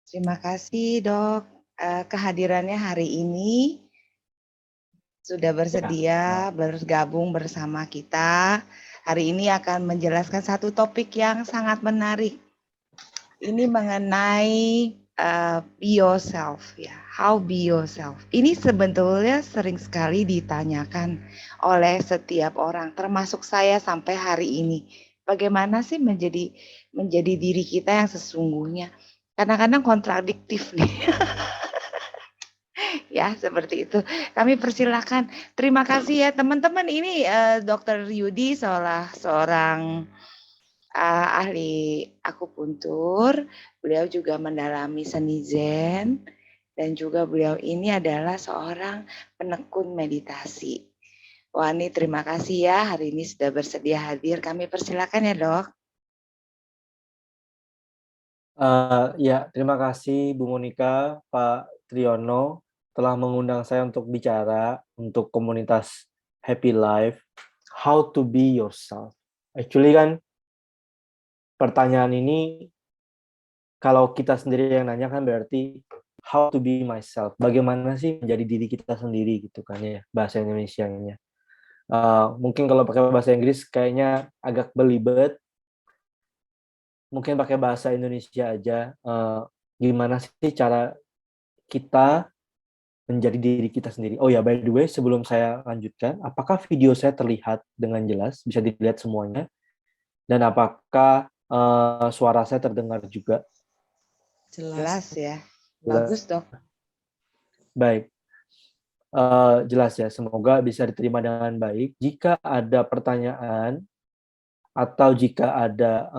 Terima kasih dok, kehadirannya hari ini sudah bersedia bergabung bersama kita. Hari ini akan menjelaskan satu topik yang sangat menarik. Ini mengenai be yourself ya, how be yourself. Ini sebetulnya sering sekali ditanyakan oleh setiap orang, termasuk saya sampai hari ini. Bagaimana sih menjadi diri kita yang sesungguhnya? Kadang-kadang kontradiktif nih. Ya, seperti itu. Kami persilakan. Terima kasih ya teman-teman. Ini Dr. Yudi seorang ahli akupuntur. Beliau juga mendalami seni Zen dan juga beliau ini adalah seorang penekun meditasi. Wah, ini terima kasih ya hari ini sudah bersedia hadir. Kami persilakan ya, Dok. Ya, terima kasih Bu Monika, Pak Triyono telah mengundang saya untuk bicara untuk komunitas Happy Life, how to be yourself. Actually kan pertanyaan ini kalau kita sendiri yang nanya kan berarti how to be myself. Bagaimana sih menjadi diri kita sendiri gitu kan ya bahasa Indonesianya. Mungkin kalau pakai bahasa Inggris kayaknya agak belibet. Mungkin pakai bahasa Indonesia aja. Gimana sih cara kita menjadi diri kita sendiri. Oh ya, by the way, sebelum saya lanjutkan, apakah video saya terlihat dengan jelas? Bisa dilihat semuanya? Dan apakah suara saya terdengar juga? Jelas ya. Jelas. Bagus, Dok. Baik. Jelas ya, semoga bisa diterima dengan baik. Jika ada pertanyaan atau jika ada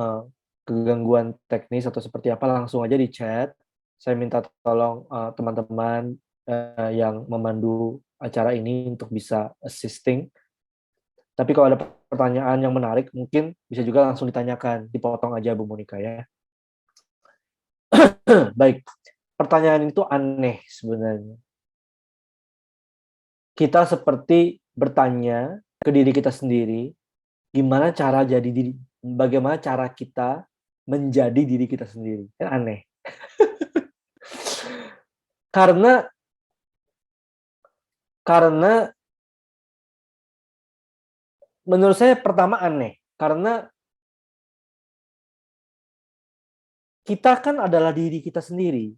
kegangguan teknis atau seperti apa, langsung aja di chat. Saya minta tolong teman-teman yang memandu acara ini untuk bisa assisting. Tapi kalau ada pertanyaan yang menarik, mungkin bisa juga langsung ditanyakan, dipotong aja Bu Monika ya. Baik, pertanyaan itu aneh sebenarnya. Kita seperti bertanya ke diri kita sendiri, bagaimana cara kita menjadi diri kita sendiri. Kan aneh. Karena menurut saya pertama aneh, karena kita kan adalah diri kita sendiri.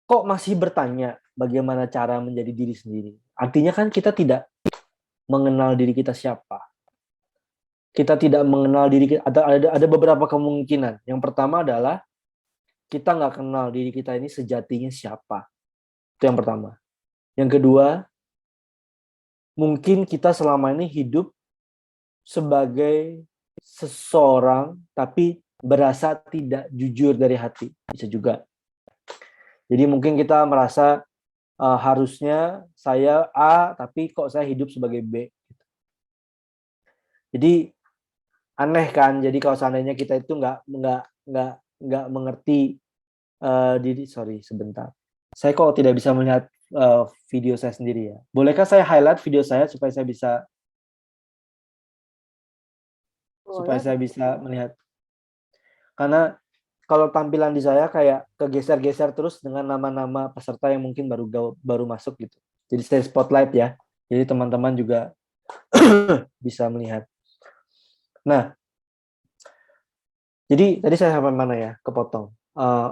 Kok masih bertanya bagaimana cara menjadi diri sendiri? Artinya kan kita tidak mengenal diri kita siapa. Kita tidak mengenal diri kita, ada beberapa kemungkinan. Yang pertama adalah kita nggak kenal diri kita ini sejatinya siapa. Itu yang pertama. Yang kedua, mungkin kita selama ini hidup sebagai seseorang tapi berasa tidak jujur dari hati. Bisa juga. Jadi mungkin kita merasa harusnya saya A, tapi kok saya hidup sebagai B. Jadi aneh kan. Jadi kalau seandainya kita itu nggak mengerti diri. Sorry, sebentar. Saya kok tidak bisa melihat video saya sendiri ya. Bolehkah saya highlight video saya supaya saya bisa melihat? Karena kalau tampilan di saya kayak kegeser-geser terus dengan nama-nama peserta yang mungkin baru masuk gitu. Jadi saya spotlight ya. Jadi teman-teman juga bisa melihat. Nah, jadi tadi saya sampai mana ya? Kepotong.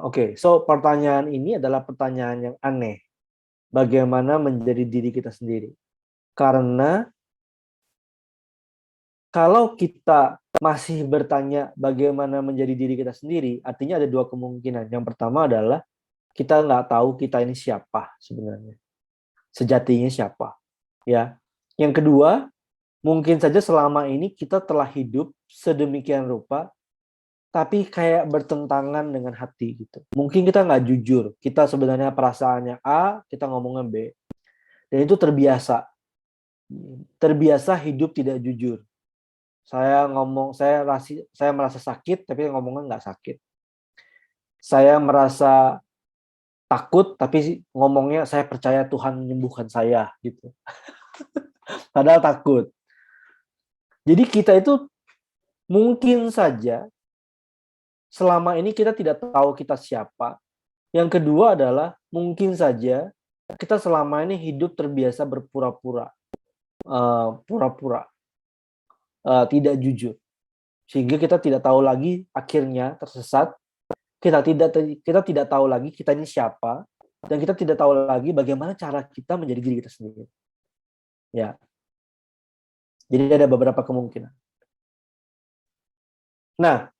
Oke. So pertanyaan ini adalah pertanyaan yang aneh. Bagaimana menjadi diri kita sendiri? Karena kalau kita masih bertanya bagaimana menjadi diri kita sendiri, artinya ada dua kemungkinan. Yang pertama adalah kita nggak tahu kita ini siapa sebenarnya. Sejatinya siapa. Ya. Yang kedua, mungkin saja selama ini kita telah hidup sedemikian rupa, tapi kayak bertentangan dengan hati gitu. Mungkin kita nggak jujur. Kita sebenarnya perasaannya A, kita ngomongnya B. Dan itu terbiasa. Terbiasa hidup tidak jujur. Saya merasa sakit, tapi ngomongnya nggak sakit. Saya merasa takut, tapi ngomongnya saya percaya Tuhan menyembuhkan saya gitu. Padahal takut. Jadi kita itu mungkin saja selama ini kita tidak tahu kita siapa, Yang kedua adalah mungkin saja kita selama ini hidup terbiasa berpura-pura, tidak jujur, sehingga kita tidak tahu lagi akhirnya tersesat. Kita tidak tahu lagi kita ini siapa, dan kita tidak tahu lagi bagaimana cara kita menjadi diri kita sendiri. Ya, jadi ada beberapa kemungkinan. Nah,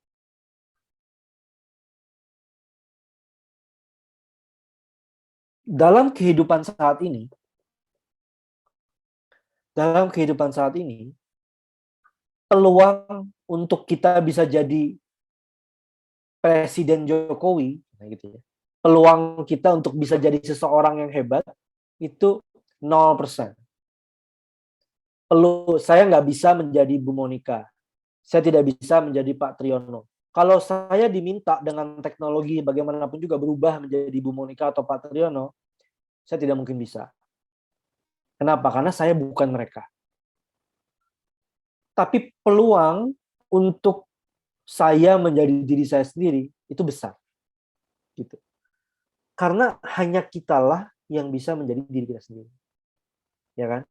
dalam kehidupan saat ini, peluang untuk kita bisa jadi Presiden Jokowi, gitu ya. Peluang kita untuk bisa jadi seseorang yang hebat itu 0%. Saya nggak bisa menjadi Bu Monica. Saya tidak bisa menjadi Pak Triyono. Kalau saya diminta dengan teknologi bagaimanapun juga berubah menjadi Bu Monica atau Pak Triyono, saya tidak mungkin bisa. Kenapa? Karena saya bukan mereka. Tapi peluang untuk saya menjadi diri saya sendiri itu besar. Gitu. Karena hanya kitalah yang bisa menjadi diri kita sendiri. Ya kan?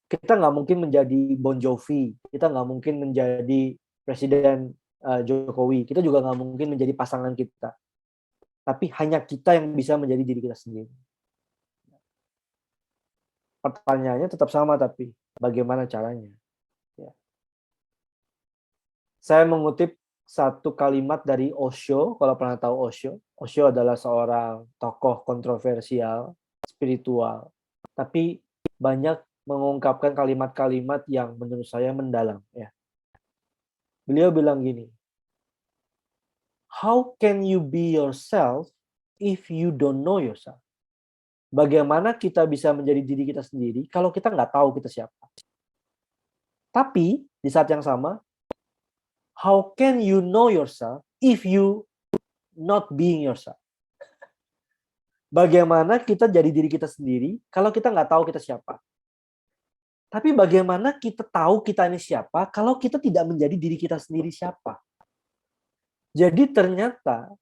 Kita nggak mungkin menjadi Bon Jovi, kita nggak mungkin menjadi Presiden Jokowi, kita juga nggak mungkin menjadi pasangan kita. Tapi hanya kita yang bisa menjadi diri kita sendiri. Pertanyaannya tetap sama, tapi bagaimana caranya? Ya. Saya mengutip satu kalimat dari Osho, kalau pernah tahu Osho. Osho adalah seorang tokoh kontroversial, spiritual, tapi banyak mengungkapkan kalimat-kalimat yang menurut saya mendalam. Ya. Beliau bilang gini, how can you be yourself if you don't know yourself? Bagaimana kita bisa menjadi diri kita sendiri kalau kita nggak tahu kita siapa? Tapi di saat yang sama, how can you know yourself if you not being yourself? Bagaimana kita jadi diri kita sendiri kalau kita nggak tahu kita siapa? Tapi bagaimana kita tahu kita ini siapa kalau kita tidak menjadi diri kita sendiri siapa? Jadi ternyata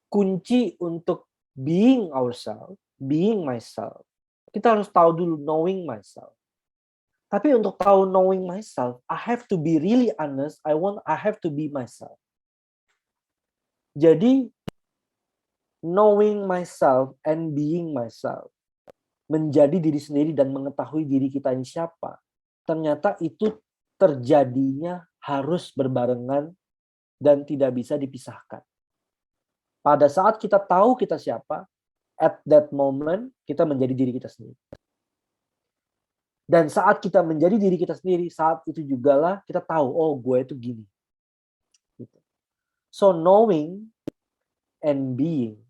kunci untuk being ourselves, being myself, kita harus tahu dulu knowing myself. Tapi untuk tahu knowing myself, I have to be really honest, I have to be myself. Jadi knowing myself and being myself, menjadi diri sendiri dan mengetahui diri kita ini siapa, ternyata itu terjadinya harus berbarengan dan tidak bisa dipisahkan. Pada saat kita tahu kita siapa, at that moment kita menjadi diri kita sendiri. Dan saat kita menjadi diri kita sendiri, saat itu jugalah kita tahu, oh gue itu gini. So knowing and being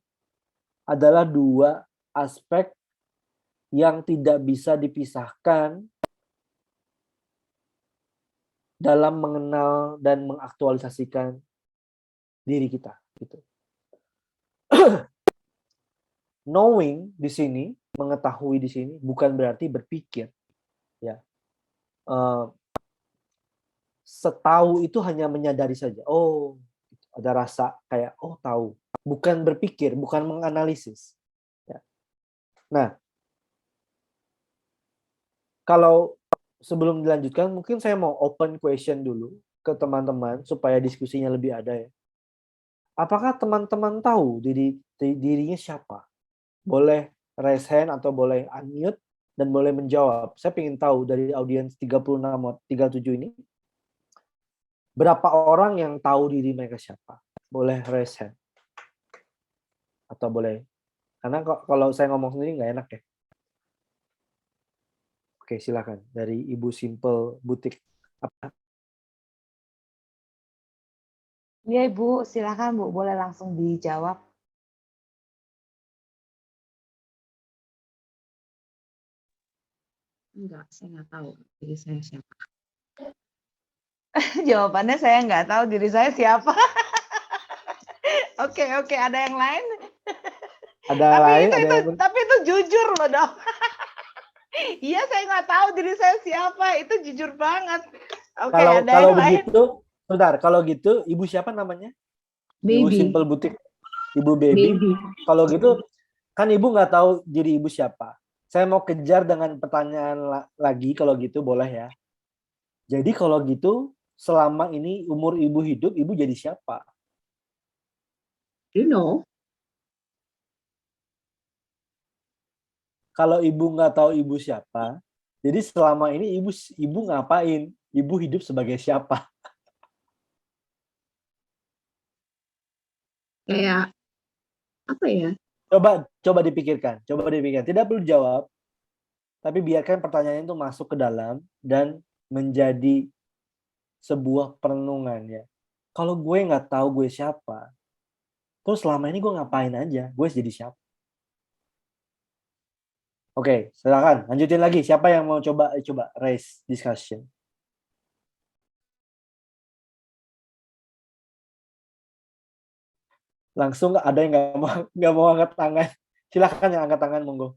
adalah dua aspek yang tidak bisa dipisahkan dalam mengenal dan mengaktualisasikan diri kita. Gitu. Knowing di sini, mengetahui di sini bukan berarti berpikir. Ya, setahu itu hanya menyadari saja. Oh, ada rasa kayak oh tahu, bukan berpikir, bukan menganalisis. Ya. Nah, kalau sebelum dilanjutkan, mungkin saya mau open question dulu ke teman-teman supaya diskusinya lebih ada ya. Apakah teman-teman tahu dirinya siapa? Boleh raise hand atau boleh unmute dan boleh menjawab. Saya ingin tahu dari audiens 36 atau 37 ini, berapa orang yang tahu diri mereka siapa? Boleh raise hand. Atau boleh. Karena kalau saya ngomong sendiri nggak enak ya. Oke, silakan. Dari Ibu Simple Butik. Apa? Iya Ibu, silakan Bu, boleh langsung dijawab. Enggak, saya nggak tahu diri saya siapa. Jawabannya saya nggak tahu diri saya siapa. Oke, ada yang lain? Tapi itu jujur loh dong. Iya, saya nggak tahu diri saya siapa, itu jujur banget. Oke, ada yang lain? Begitu, sebentar, kalau gitu Ibu siapa namanya? Baby. Ibu Simple Butik. Ibu baby. Baby. Kalau gitu, kan ibu nggak tahu diri ibu siapa. Saya mau kejar dengan pertanyaan lagi, kalau gitu boleh ya. Jadi kalau gitu, selama ini umur ibu hidup, ibu jadi siapa? You know, Kalau ibu nggak tahu ibu siapa, jadi selama ini ibu ngapain? Ibu hidup sebagai siapa? kayak apa ya? Coba dipikirkan. Tidak perlu jawab, tapi biarkan pertanyaan itu masuk ke dalam dan menjadi sebuah perenungannya. Kalau gue nggak tahu gue siapa, terus selama ini gue ngapain aja? Gue jadi siapa? Oke, silakan lanjutin lagi. Siapa yang mau coba raise discussion? Langsung ada yang nggak mau angkat tangan? Silakan yang angkat tangan, monggo.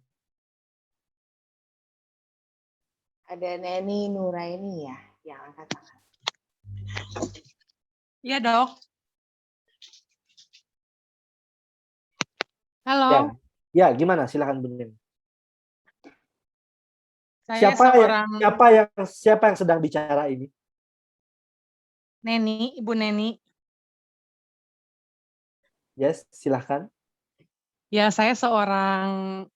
Ada Neni Nuraini ya yang angkat tangan. Iya, Dok. Halo, Ya, gimana? Silakan Bu Neni. saya seorang Siapa yang sedang bicara ini? Neni, Ibu Neni. Yes, silahkan. Ya, saya seorang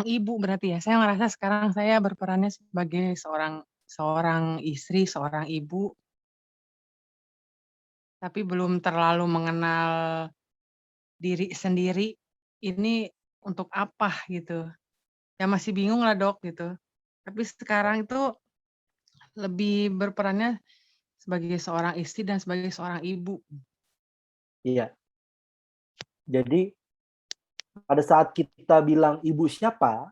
ibu berarti ya. Saya merasa sekarang saya berperannya sebagai seorang istri, seorang ibu. Tapi belum terlalu mengenal diri sendiri. Ini untuk apa gitu. Ya masih bingung lah, Dok, gitu. Tapi sekarang itu lebih berperannya sebagai seorang istri dan sebagai seorang ibu. Iya. Jadi pada saat kita bilang ibu siapa,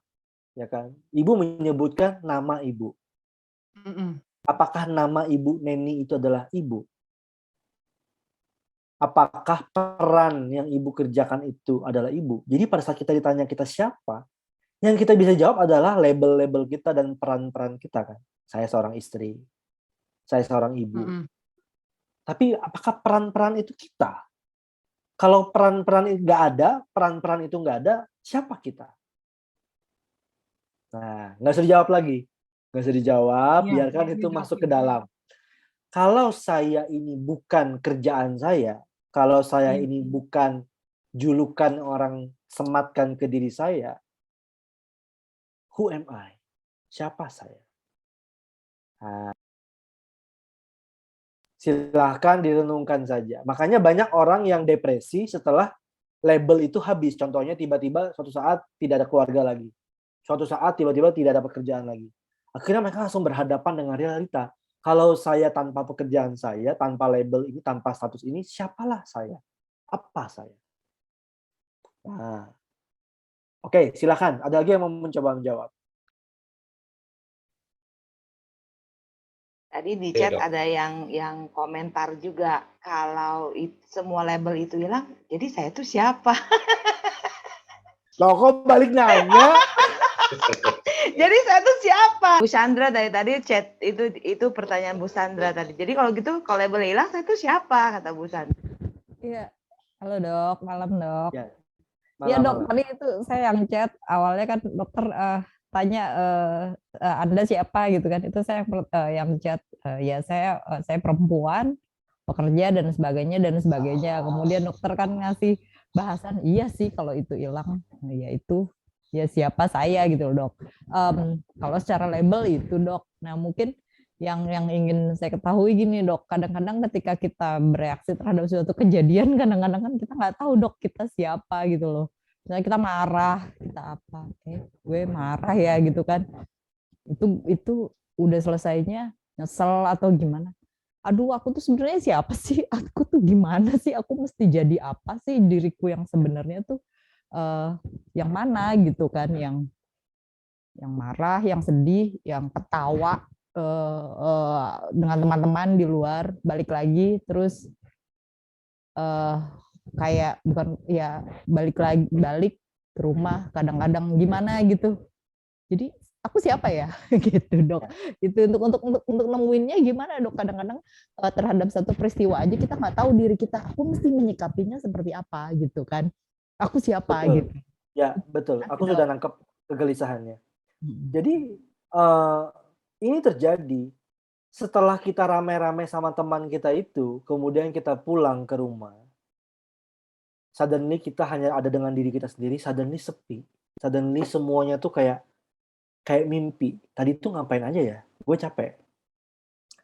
ya kan? Ibu menyebutkan nama ibu. Apakah nama ibu Neni itu adalah ibu? Apakah peran yang ibu kerjakan itu adalah ibu? Jadi pada saat kita ditanya kita siapa, yang kita bisa jawab adalah label-label kita dan peran-peran kita kan. Saya seorang istri, saya seorang ibu. Tapi apakah peran-peran itu kita? Kalau peran-peran itu nggak ada, peran-peran itu nggak ada, siapa kita? Nah, nggak usah dijawab lagi. Nggak usah dijawab, biarkan itu masuk ke dalam. Kalau saya ini bukan kerjaan saya, kalau saya ini bukan julukan orang sematkan ke diri saya, who am I? Siapa saya? Nah, silahkan direnungkan saja. Makanya banyak orang yang depresi setelah label itu habis. Contohnya tiba-tiba suatu saat tidak ada keluarga lagi. Suatu saat tiba-tiba tidak ada pekerjaan lagi. Akhirnya mereka langsung berhadapan dengan realita. Kalau saya tanpa pekerjaan saya, tanpa label ini, tanpa status ini, siapalah saya? Apa saya? Nah, oke, silakan. Ada lagi yang mau mencoba menjawab? Tadi di chat ada yang komentar juga kalau semua label itu hilang, jadi saya tuh siapa? Loh, kok balik nanya? Jadi saya tuh siapa? Bu Sandra dari tadi chat itu pertanyaan Bu Sandra tadi. Jadi kalau gitu kalau label hilang saya tuh siapa kata Bu Sandra. Iya. Halo Dok, malam Dok. Ya, Iya Dok, tadi itu saya yang chat awalnya kan dokter tanya Anda siapa gitu kan. Itu saya yang chat ya saya perempuan, pekerja dan sebagainya. Kemudian dokter kan ngasih bahasan iya sih kalau itu hilang ya itu ya siapa saya gitu loh Dok. Kalau secara label itu Dok. Nah, mungkin yang ingin saya ketahui gini Dok, kadang-kadang ketika kita bereaksi terhadap suatu kejadian, kadang-kadang kan kita nggak tahu Dok kita siapa gitu loh. Misalnya kita marah, kita apa? Gue marah ya gitu kan. Itu udah selesainya nyesel atau gimana? Aduh, aku tuh sebenarnya siapa sih? Aku tuh gimana sih? Aku mesti jadi apa sih diriku yang sebenarnya tuh yang mana gitu kan? Yang marah, yang sedih, yang ketawa dengan teman-teman di luar, balik lagi terus kayak bukan ya balik ke rumah kadang-kadang gimana gitu. Jadi aku siapa ya gitu dok. Itu untuk nemuinnya gimana dok, kadang-kadang terhadap satu peristiwa aja kita nggak tahu diri kita, aku mesti menyikapinya seperti apa gitu kan, aku siapa Betul. gitu. Ya, betul. Nanti Aku dok. sudah nangkep kegelisahannya. Jadi ini terjadi setelah kita rame-rame sama teman kita itu, kemudian kita pulang ke rumah, suddenly kita hanya ada dengan diri kita sendiri, suddenly sepi. Suddenly semuanya tuh kayak mimpi. Tadi tuh ngapain aja ya? Gue capek.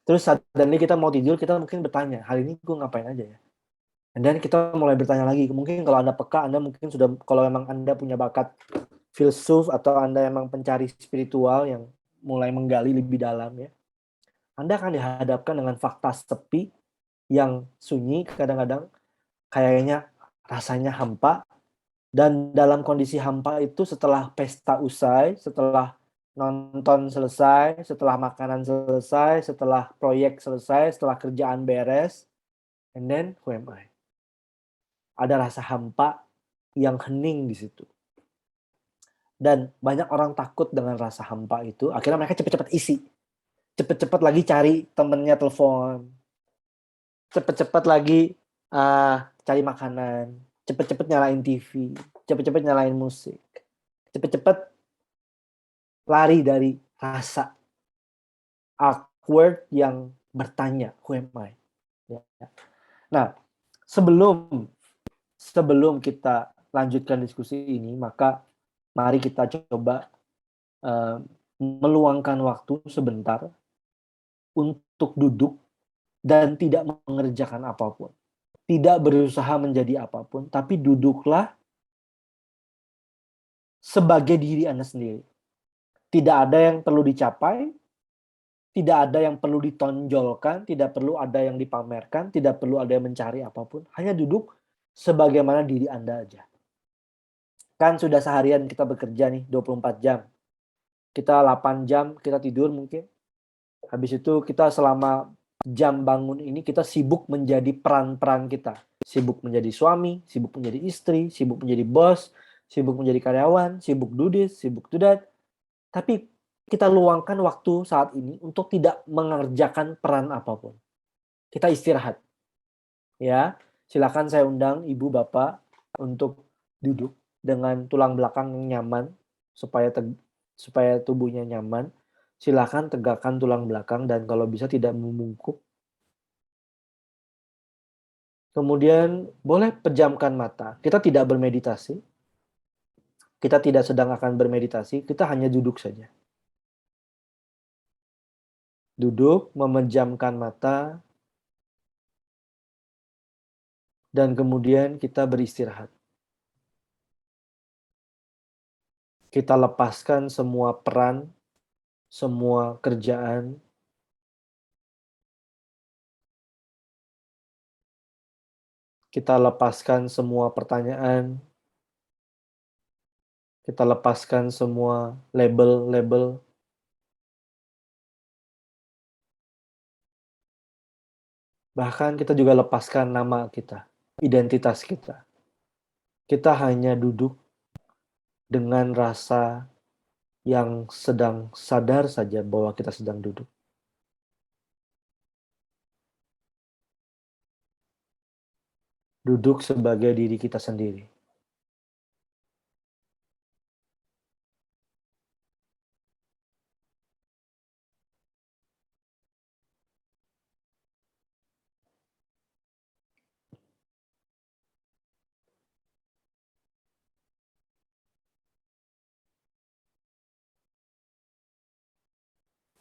Terus suddenly kita mau tidur, kita mungkin bertanya, hari ini gue ngapain aja ya? Dan kita mulai bertanya lagi. Mungkin kalau Anda peka, Anda mungkin sudah, kalau memang Anda punya bakat filsuf atau Anda emang pencari spiritual yang mulai menggali lebih dalam ya, Anda akan dihadapkan dengan fakta sepi yang sunyi, kadang-kadang kayaknya rasanya hampa, dan dalam kondisi hampa itu setelah pesta usai, setelah nonton selesai, setelah makanan selesai, setelah proyek selesai, setelah kerjaan beres, and then who am I? Ada rasa hampa yang hening di situ. Dan banyak orang takut dengan rasa hampa itu, akhirnya mereka cepet-cepet isi. Cepet-cepet lagi cari temennya telepon. Cepet-cepet lagi cari makanan. Cepet-cepet nyalain TV. Cepet-cepet nyalain musik. Cepet-cepet lari dari rasa awkward yang bertanya, who am I? Ya. Nah, sebelum kita lanjutkan diskusi ini, maka mari kita coba meluangkan waktu sebentar untuk duduk dan tidak mengerjakan apapun. Tidak berusaha menjadi apapun, tapi duduklah sebagai diri Anda sendiri. Tidak ada yang perlu dicapai, tidak ada yang perlu ditonjolkan, tidak perlu ada yang dipamerkan, tidak perlu ada yang mencari apapun. Hanya duduk sebagaimana diri Anda aja. Kan sudah seharian kita bekerja nih, 24 jam. Kita 8 jam, kita tidur mungkin. Habis itu kita selama jam bangun ini kita sibuk menjadi peran-peran kita. Sibuk menjadi suami, sibuk menjadi istri, sibuk menjadi bos, sibuk menjadi karyawan, sibuk do this, sibuk do that. Tapi kita luangkan waktu saat ini untuk tidak mengerjakan peran apapun. Kita istirahat. Ya, silakan saya undang Ibu Bapak untuk duduk dengan tulang belakang yang nyaman supaya tubuhnya nyaman. Silakan tegakkan tulang belakang dan kalau bisa tidak membungkuk. Kemudian boleh pejamkan mata. Kita tidak bermeditasi. Kita tidak sedang akan bermeditasi, kita hanya duduk saja. Duduk, memejamkan mata, dan kemudian kita beristirahat. Kita lepaskan semua peran, semua kerjaan. Kita lepaskan semua pertanyaan. Kita lepaskan semua label-label. Bahkan kita juga lepaskan nama kita, identitas kita. Kita hanya duduk dengan rasa yang sedang sadar saja bahwa kita sedang duduk. Duduk sebagai diri kita sendiri.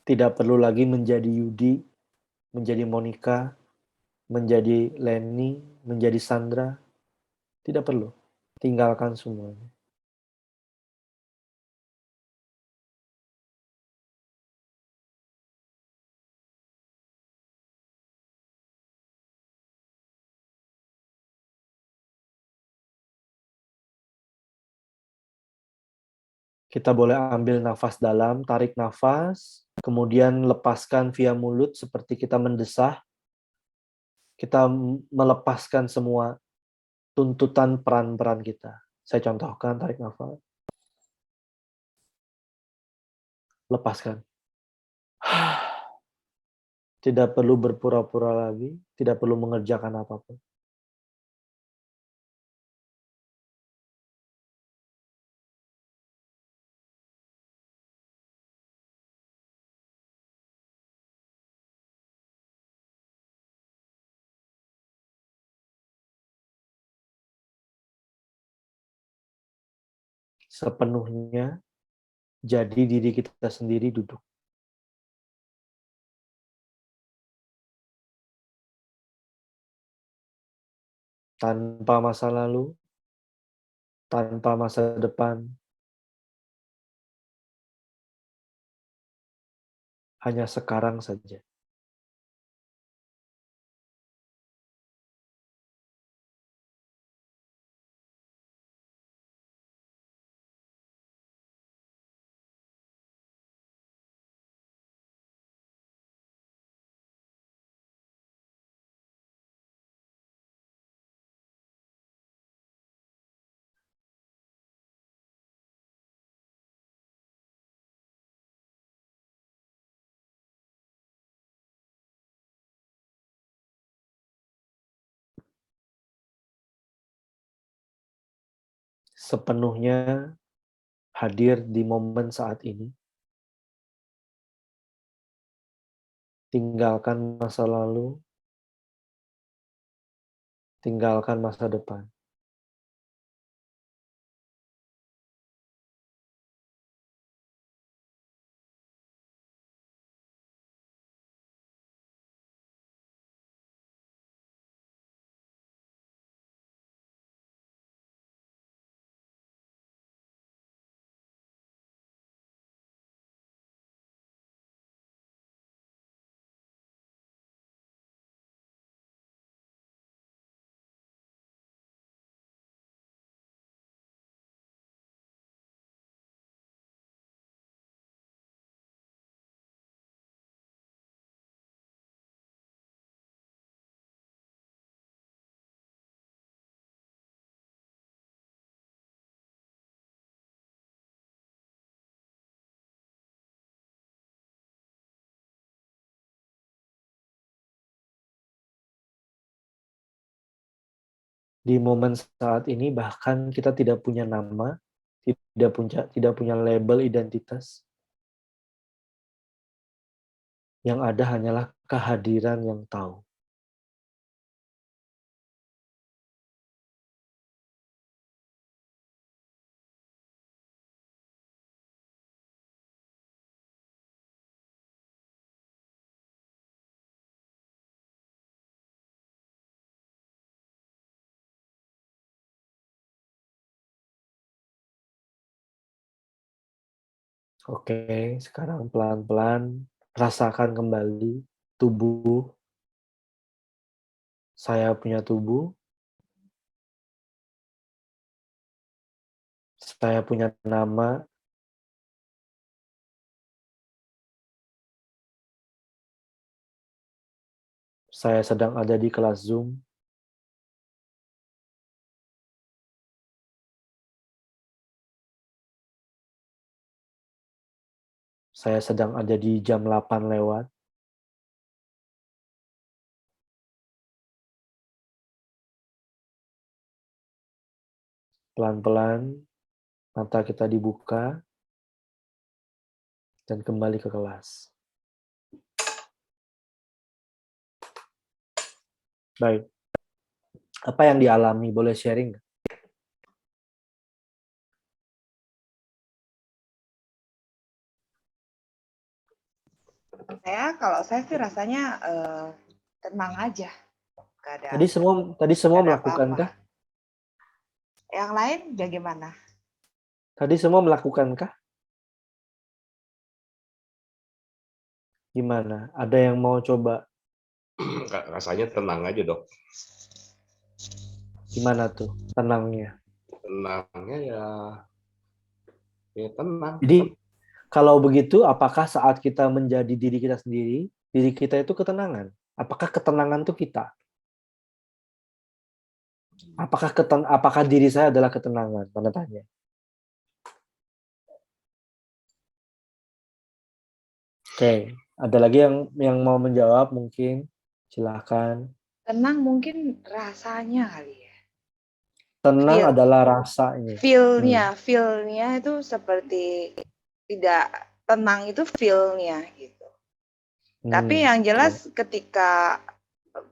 Tidak perlu lagi menjadi Yudi, menjadi Monica, menjadi Lenny, menjadi Sandra. Tidak perlu. Tinggalkan semuanya. Kita boleh ambil nafas dalam, tarik nafas, kemudian lepaskan via mulut seperti kita mendesah. Kita melepaskan semua tuntutan peran-peran kita. Saya contohkan, tarik nafas. lepaskan. Tidak perlu berpura-pura lagi, tidak perlu mengerjakan apapun. Sepenuhnya jadi diri kita sendiri duduk. Tanpa masa lalu, tanpa masa depan, hanya sekarang saja. Sepenuhnya hadir di momen saat ini. Tinggalkan masa lalu, tinggalkan masa depan. Di momen saat ini bahkan kita tidak punya nama, tidak punya label identitas. Yang ada hanyalah kehadiran yang tahu. Oke, sekarang pelan-pelan rasakan kembali tubuh. Saya punya tubuh. Saya punya nama. Saya sedang ada di kelas Zoom. Saya sedang ada di jam 8 lewat. Pelan-pelan mata kita dibuka dan kembali ke kelas. Baik. Apa yang dialami? Boleh sharing nggak? Kalau saya sih rasanya tenang aja. Nggak ada Tadi semua nggak ada melakukankah? apa-apa. Yang lain bagaimana? Tadi semua melakukankah? Gimana? Ada yang mau coba? Rasanya tenang aja, Dok. Gimana tuh tenangnya? Tenangnya ya tenang. Jadi kalau begitu, apakah saat kita menjadi diri kita sendiri, diri kita itu ketenangan? Apakah ketenangan itu kita? Apakah diri saya adalah ketenangan? Tanda tanya. Oke, ada lagi yang mau menjawab mungkin? Silakan. Tenang mungkin rasanya kali ya. Tenang Feel. adalah rasanya. Feel-nya itu seperti tidak tenang itu feel-nya gitu. Tapi yang jelas ketika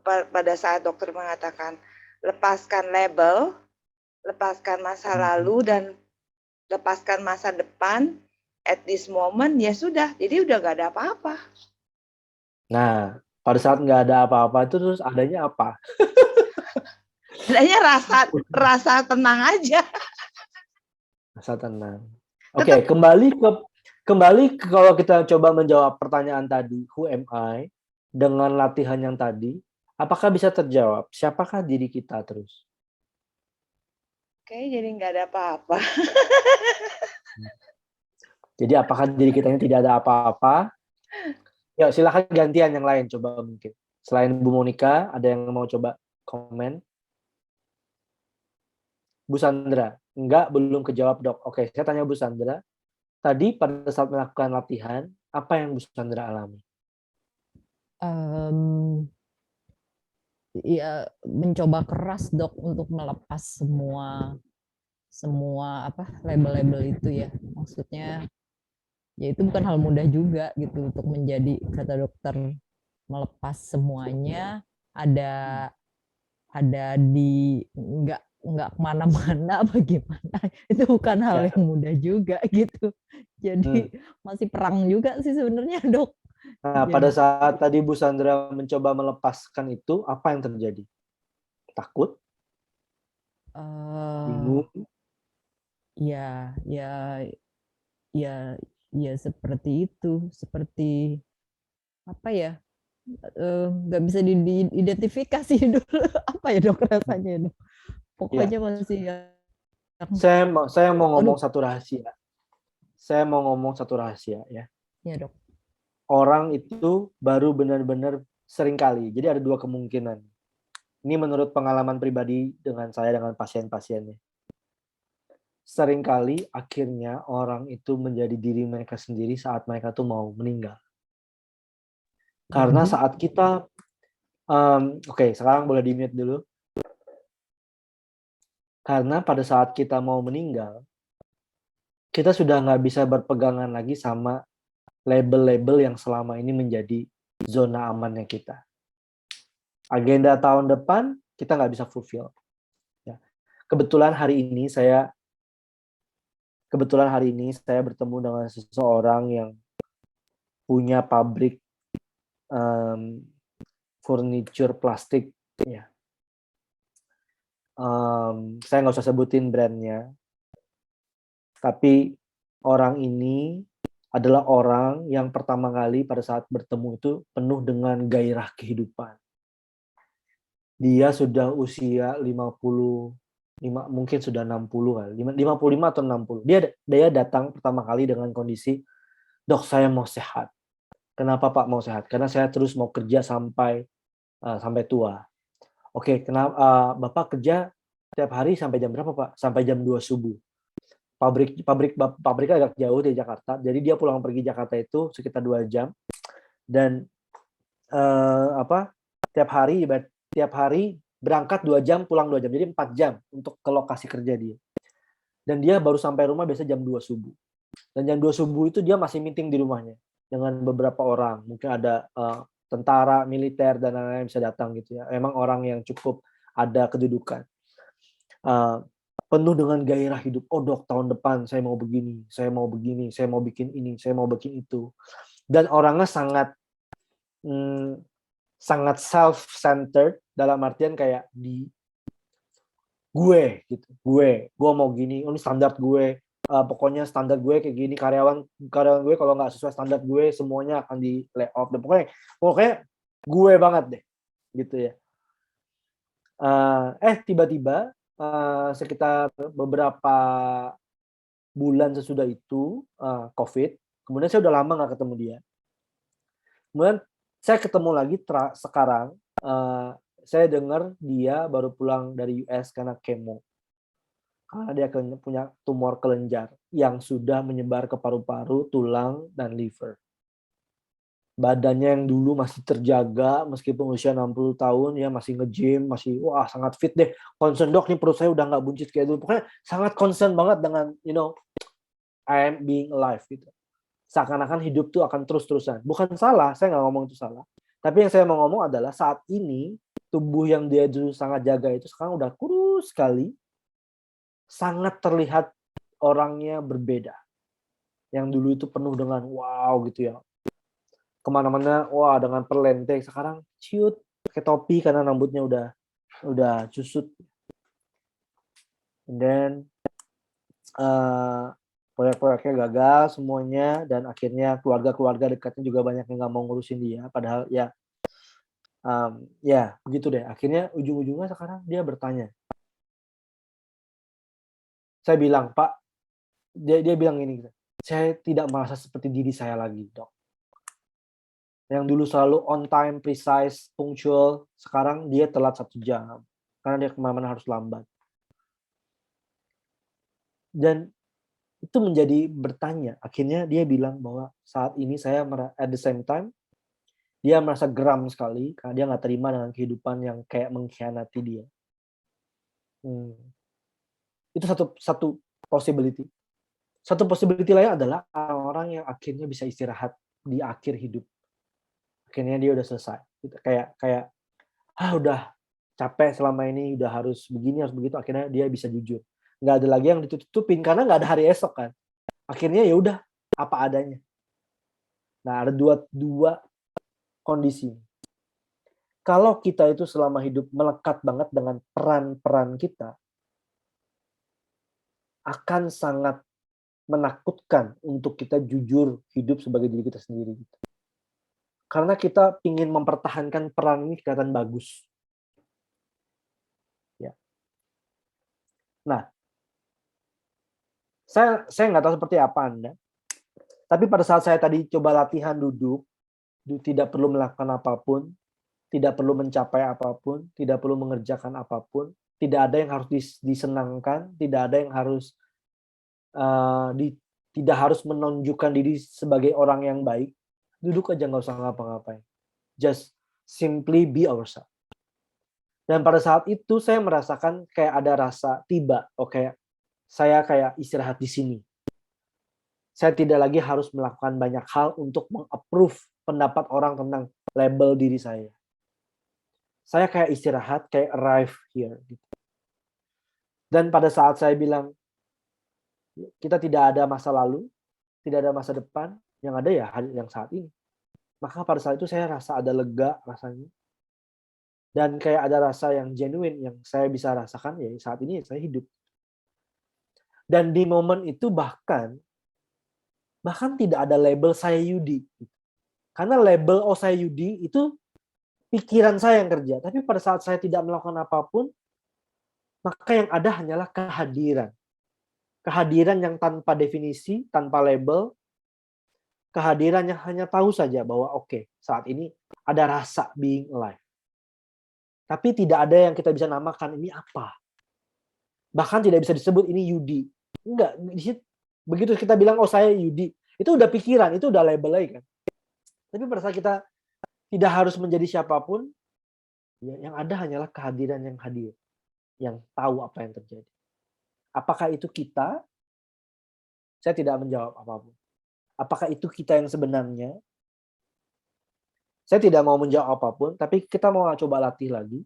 pada saat dokter mengatakan lepaskan label, lepaskan masa lalu dan lepaskan masa depan at this moment, ya sudah, jadi udah gak ada apa-apa. Nah, pada saat nggak ada apa-apa itu terus adanya apa? Adanya rasa tenang aja. Rasa tenang. Oke, kembali ke kalau kita coba menjawab pertanyaan tadi, who am I? Dengan latihan yang tadi, apakah bisa terjawab? Siapakah diri kita terus? Oke, jadi nggak ada apa-apa. Jadi apakah diri kita ini tidak ada apa-apa? Ya, silakan gantian yang lain coba mungkin. Selain Bu Monica, ada yang mau coba komen? Bu Sandra, enggak, belum kejawab dok. Oke, saya tanya Bu Sandra. Tadi pada saat melakukan latihan, apa yang Bu Sandra alami? Ya mencoba keras dok untuk melepas semua label-label itu ya. Maksudnya ya itu bukan hal mudah juga gitu untuk menjadi, kata dokter, melepas semuanya, ada di nggak kemana-mana bagaimana, itu bukan hal yang mudah juga gitu. Jadi masih perang juga sih sebenarnya dok. Nah, pada saat tadi Bu Sandra mencoba melepaskan itu, apa yang terjadi? Takut? Bingung? Ya seperti itu, seperti apa ya, nggak bisa diidentifikasi dulu apa ya dok rasanya dok. Pokoknya masih saya mau ngomong satu rahasia. Saya mau ngomong satu rahasia ya. Ya dok. Orang itu baru benar-benar seringkali. Jadi ada dua kemungkinan. Ini menurut pengalaman pribadi dengan saya dengan pasien-pasiennya. Seringkali akhirnya orang itu menjadi diri mereka sendiri saat mereka tuh mau meninggal. Karena saat kita, oke, sekarang boleh di-mute dulu. Karena pada saat kita mau meninggal, kita sudah nggak bisa berpegangan lagi sama label-label yang selama ini menjadi zona amannya kita. Agenda tahun depan kita nggak bisa fulfill. Ya. Kebetulan hari ini saya bertemu dengan seseorang yang punya pabrik furniture plastik. Ya. Saya nggak usah sebutin brandnya, tapi orang ini adalah orang yang pertama kali pada saat bertemu itu penuh dengan gairah kehidupan. Dia sudah usia 55, mungkin sudah 60 kali, 55 atau 60. Dia datang pertama kali dengan kondisi, "Dok, saya mau sehat." "Kenapa Pak mau sehat?" "Karena saya terus mau kerja sampai tua." "Oke, kenapa Bapak kerja tiap hari sampai jam berapa Pak?" "Sampai jam 2 subuh." Pabriknya agak jauh dari Jakarta, jadi dia pulang pergi Jakarta itu sekitar 2 jam dan tiap hari berangkat 2 jam, pulang 2 jam, jadi 4 jam untuk ke lokasi kerja dia. Dan dia baru sampai rumah biasa jam 2 subuh. Dan jam 2 subuh itu dia masih meeting di rumahnya dengan beberapa orang, mungkin ada tentara, militer dan lain-lain bisa datang gitu ya. Memang orang yang cukup ada kedudukan. Penuh dengan gairah hidup. "Oh dok, tahun depan saya mau begini, saya mau begini, saya mau bikin ini, saya mau bikin itu." Dan orangnya sangat self-centered dalam artian kayak gue gitu. Gue mau gini, ini standar gue. Pokoknya standar gue kayak gini, karyawan gue kalau nggak sesuai standar gue semuanya akan di lay off. Dan pokoknya gue banget deh gitu ya. Tiba-tiba sekitar beberapa bulan sesudah itu COVID, kemudian saya udah lama nggak ketemu dia. Kemudian saya ketemu lagi sekarang, saya dengar dia baru pulang dari US karena kemo. Karena dia punya tumor kelenjar yang sudah menyebar ke paru-paru, tulang, dan liver. badannya yang dulu masih terjaga meskipun usia 60 tahun ya, masih nge-gym, masih wah sangat fit deh. Concern, "Dok, nih perut saya udah nggak buncit kayak dulu." Pokoknya sangat concern banget dengan I am being alive gitu. Seakan-akan hidup tuh akan terus-terusan. Bukan salah, saya nggak ngomong itu salah. Tapi yang saya mau ngomong adalah saat ini tubuh yang dia dulu sangat jaga itu sekarang udah kurus sekali, sangat terlihat orangnya berbeda. Yang dulu itu penuh dengan wow gitu ya. Kemana-mana wah dengan perlente, sekarang ciut pakai topi karena rambutnya udah cusut. And then proyek-proyeknya gagal semuanya, dan akhirnya keluarga-keluarga dekatnya juga banyak yang nggak mau ngurusin dia. Padahal ya ya begitu deh. Akhirnya ujung-ujungnya sekarang dia bertanya. Saya bilang, "Pak," dia bilang gini gitu, "Saya tidak merasa seperti diri saya lagi, Dok. Yang dulu selalu on time, precise, punctual, sekarang dia telat 1 jam. Karena dia kemana-mana harus lambat." Dan itu menjadi bertanya. Akhirnya dia bilang bahwa saat ini saya at the same time, dia merasa geram sekali karena dia nggak terima dengan kehidupan yang kayak mengkhianati dia. Itu satu possibility. Satu possibility lain adalah orang yang akhirnya bisa istirahat di akhir hidup. Akhirnya dia udah selesai. Gitu. Kayak udah capek selama ini, udah harus begini, harus begitu. Akhirnya dia bisa jujur. Nggak ada lagi yang ditutup-tutupin karena nggak ada hari esok kan. Akhirnya ya udah apa adanya. Nah, ada dua kondisi. Kalau kita itu selama hidup melekat banget dengan peran-peran kita, akan sangat menakutkan untuk kita jujur hidup sebagai diri kita sendiri. Karena kita ingin mempertahankan peran ini kelihatan bagus. Ya. Nah, saya nggak tahu seperti apa Anda, tapi pada saat saya tadi coba latihan duduk, tidak perlu melakukan apapun, tidak perlu mencapai apapun, tidak perlu mengerjakan apapun, tidak ada yang harus disenangkan, tidak ada yang harus tidak harus menunjukkan diri sebagai orang yang baik. Duduk aja, nggak usah ngapa-ngapain. Just simply be ourselves. Dan pada saat itu saya merasakan kayak ada rasa tiba, saya kayak istirahat di sini. Saya tidak lagi harus melakukan banyak hal untuk meng-approve pendapat orang tentang label diri saya. Saya kayak istirahat, kayak arrive here. Gitu. Dan pada saat saya bilang, kita tidak ada masa lalu, tidak ada masa depan, yang ada ya yang saat ini. Maka pada saat itu saya rasa ada lega rasanya. Dan kayak ada rasa yang genuine yang saya bisa rasakan ya saat ini saya hidup. Dan di momen itu bahkan tidak ada label saya Yudi. Karena label saya Yudi itu pikiran saya yang kerja. Tapi pada saat saya tidak melakukan apapun, maka yang ada hanyalah kehadiran. Kehadiran yang tanpa definisi, tanpa label, kehadiran yang hanya tahu saja bahwa saat ini ada rasa being alive. Tapi tidak ada yang kita bisa namakan ini apa. Bahkan tidak bisa disebut ini Yudi. Enggak, begitu kita bilang saya Yudi, itu udah pikiran, itu udah label lagi kan. Tapi pada saat kita tidak harus menjadi siapapun, yang ada hanyalah kehadiran yang hadir, yang tahu apa yang terjadi. Apakah itu kita? Saya tidak menjawab apapun. Apakah itu kita yang sebenarnya? Saya tidak mau menjawab apapun, tapi kita mau coba latih lagi.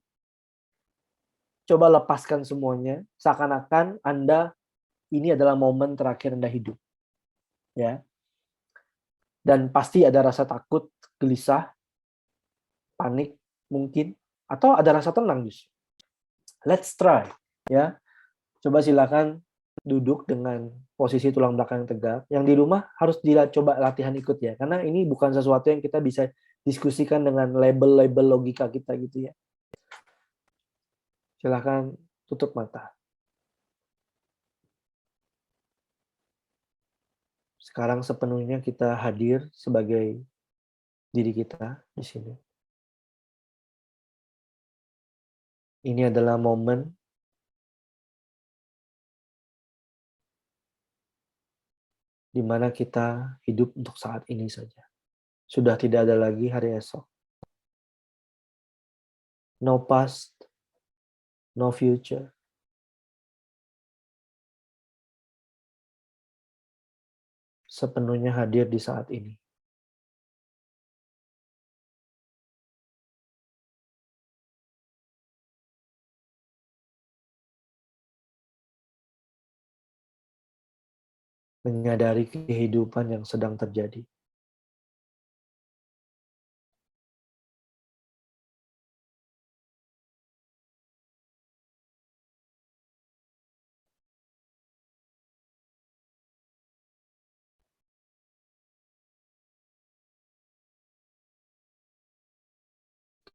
Coba lepaskan semuanya, seakan-akan Anda ini adalah momen terakhir Anda hidup. Ya. Dan pasti ada rasa takut, gelisah, panik mungkin, atau ada rasa tenang justru. Let's try, ya. Coba silakan duduk dengan posisi tulang belakang yang tegak. Yang di rumah harus coba latihan ikut ya, karena ini bukan sesuatu yang kita bisa diskusikan dengan label-label logika kita gitu ya. Silakan tutup mata. Sekarang sepenuhnya kita hadir sebagai diri kita di sini. Ini adalah momen di mana kita hidup untuk saat ini saja. Sudah tidak ada lagi hari esok. No past, no future. Sepenuhnya hadir di saat ini. Menyadari kehidupan yang sedang terjadi.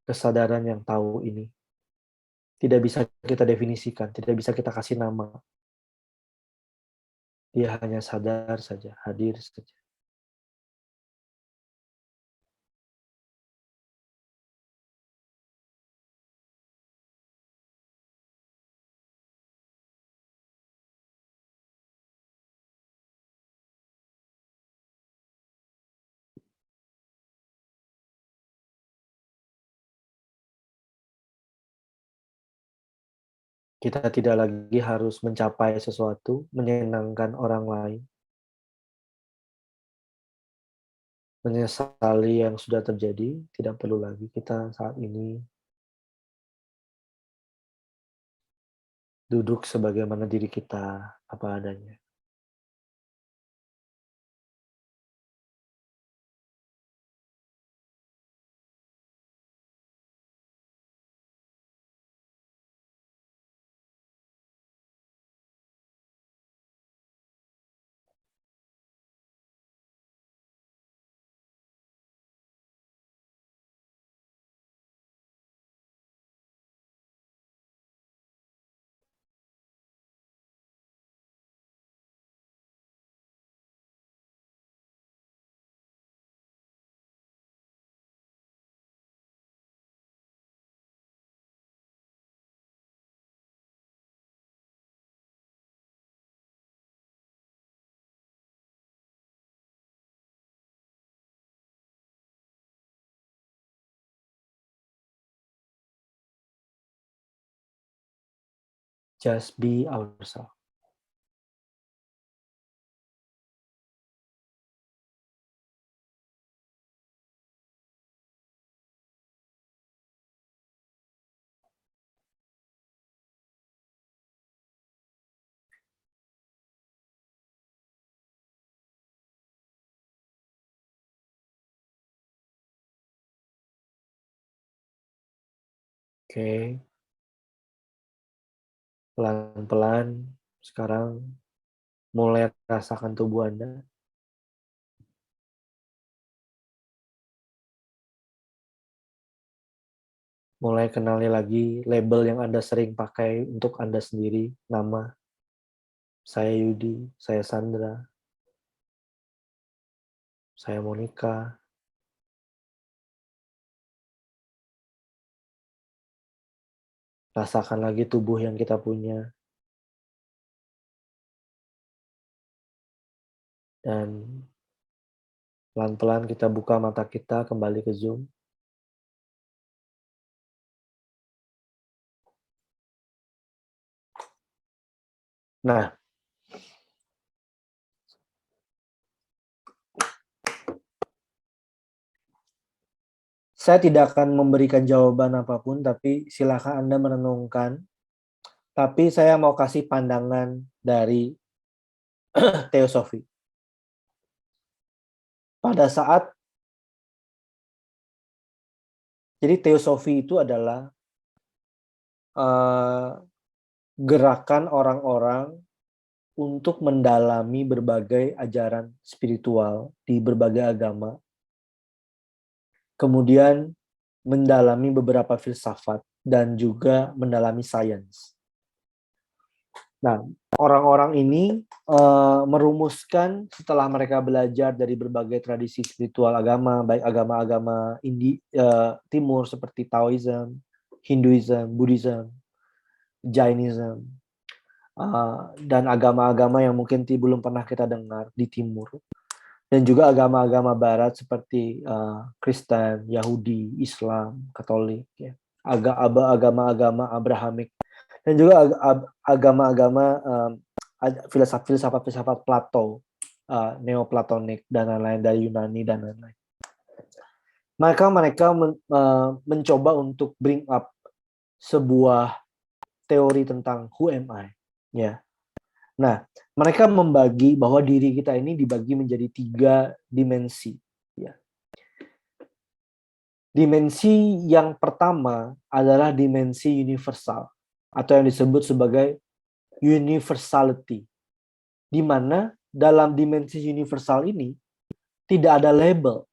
Kesadaran yang tahu ini tidak bisa kita definisikan, tidak bisa kita kasih nama. Dia hanya sadar saja, hadir saja. Kita tidak lagi harus mencapai sesuatu, menyenangkan orang lain, menyesali yang sudah terjadi, tidak perlu lagi. Kita saat ini duduk sebagaimana diri kita apa adanya. Just be ourselves. Oke. Pelan-pelan sekarang mulai rasakan tubuh Anda. Mulai kenali lagi label yang Anda sering pakai untuk Anda sendiri, nama. Saya Yudi, saya Sandra, saya Monica. Rasakan lagi tubuh yang kita punya. Dan pelan-pelan kita buka mata kita kembali ke Zoom. Nah, saya tidak akan memberikan jawaban apapun, tapi silakan Anda merenungkan. Tapi saya mau kasih pandangan dari teosofi. Pada saat, jadi teosofi itu adalah gerakan orang-orang untuk mendalami berbagai ajaran spiritual di berbagai agama. Kemudian mendalami beberapa filsafat dan juga mendalami sains. Nah, orang-orang ini merumuskan setelah mereka belajar dari berbagai tradisi spiritual agama, baik agama-agama Timur seperti Taoism, Hinduism, Buddhism, Jainism, dan agama-agama yang mungkin belum pernah kita dengar di Timur. dan juga agama-agama Barat seperti Kristen, Yahudi, Islam, Katolik, ya. Agama-agama Abrahamik, dan juga agama-agama filsafat Plato, Neoplatonik dan lain-lain dari Yunani dan lain-lain. Maka mereka mencoba untuk bring up sebuah teori tentang who am I, ya. Nah, mereka membagi bahwa diri kita ini dibagi menjadi 3 dimensi, ya. Dimensi yang pertama adalah dimensi universal atau yang disebut sebagai universality, di mana dalam dimensi universal ini tidak ada label,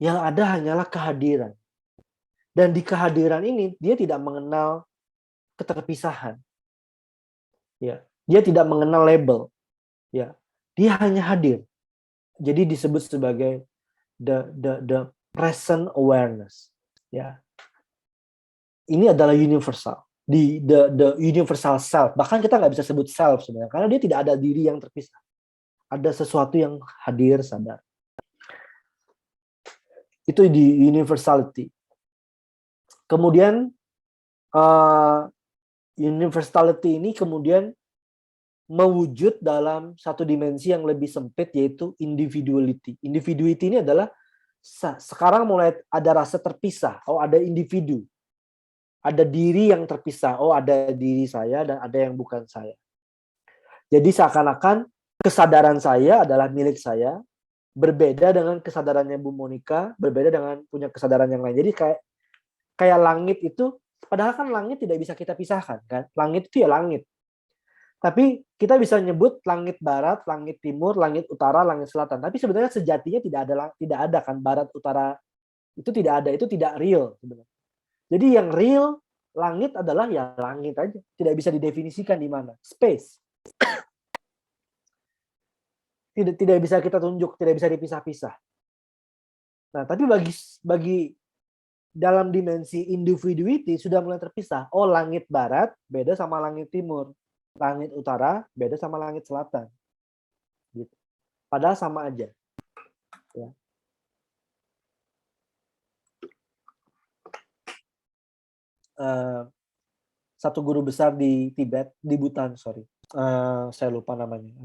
yang ada hanyalah kehadiran. Dan di kehadiran ini dia tidak mengenal keterpisahan. Ya, dia tidak mengenal label. Ya, dia hanya hadir. Jadi disebut sebagai the present awareness. Ya, ini adalah universal. The universal self. Bahkan kita nggak bisa sebut self sebenarnya, karena dia tidak ada diri yang terpisah. Ada sesuatu yang hadir sadar. Itu di universality. Kemudian universality ini kemudian mewujud dalam satu dimensi yang lebih sempit, yaitu individuality. Individuality ini adalah sekarang mulai ada rasa terpisah. Oh, ada individu. Ada diri yang terpisah. Oh, ada diri saya dan ada yang bukan saya. Jadi seakan-akan kesadaran saya adalah milik saya, berbeda dengan kesadarannya Bu Monica, berbeda dengan punya kesadaran yang lain. Jadi kayak langit itu, padahal kan langit tidak bisa kita pisahkan, kan? Langit itu ya langit. Tapi kita bisa nyebut langit barat, langit timur, langit utara, langit selatan. Tapi sebenarnya sejatinya tidak ada kan, barat utara itu tidak ada, itu tidak real sebenarnya. Jadi yang real langit adalah ya langit aja, tidak bisa didefinisikan di mana, space. Tidak bisa kita tunjuk, tidak bisa dipisah-pisah. Nah, tapi bagi dalam dimensi individuality sudah mulai terpisah. Oh, langit barat beda sama langit timur. Langit utara beda sama langit selatan. Gitu. Padahal sama aja. Ya. Satu guru besar di Tibet, di Bhutan, sorry. Saya lupa namanya.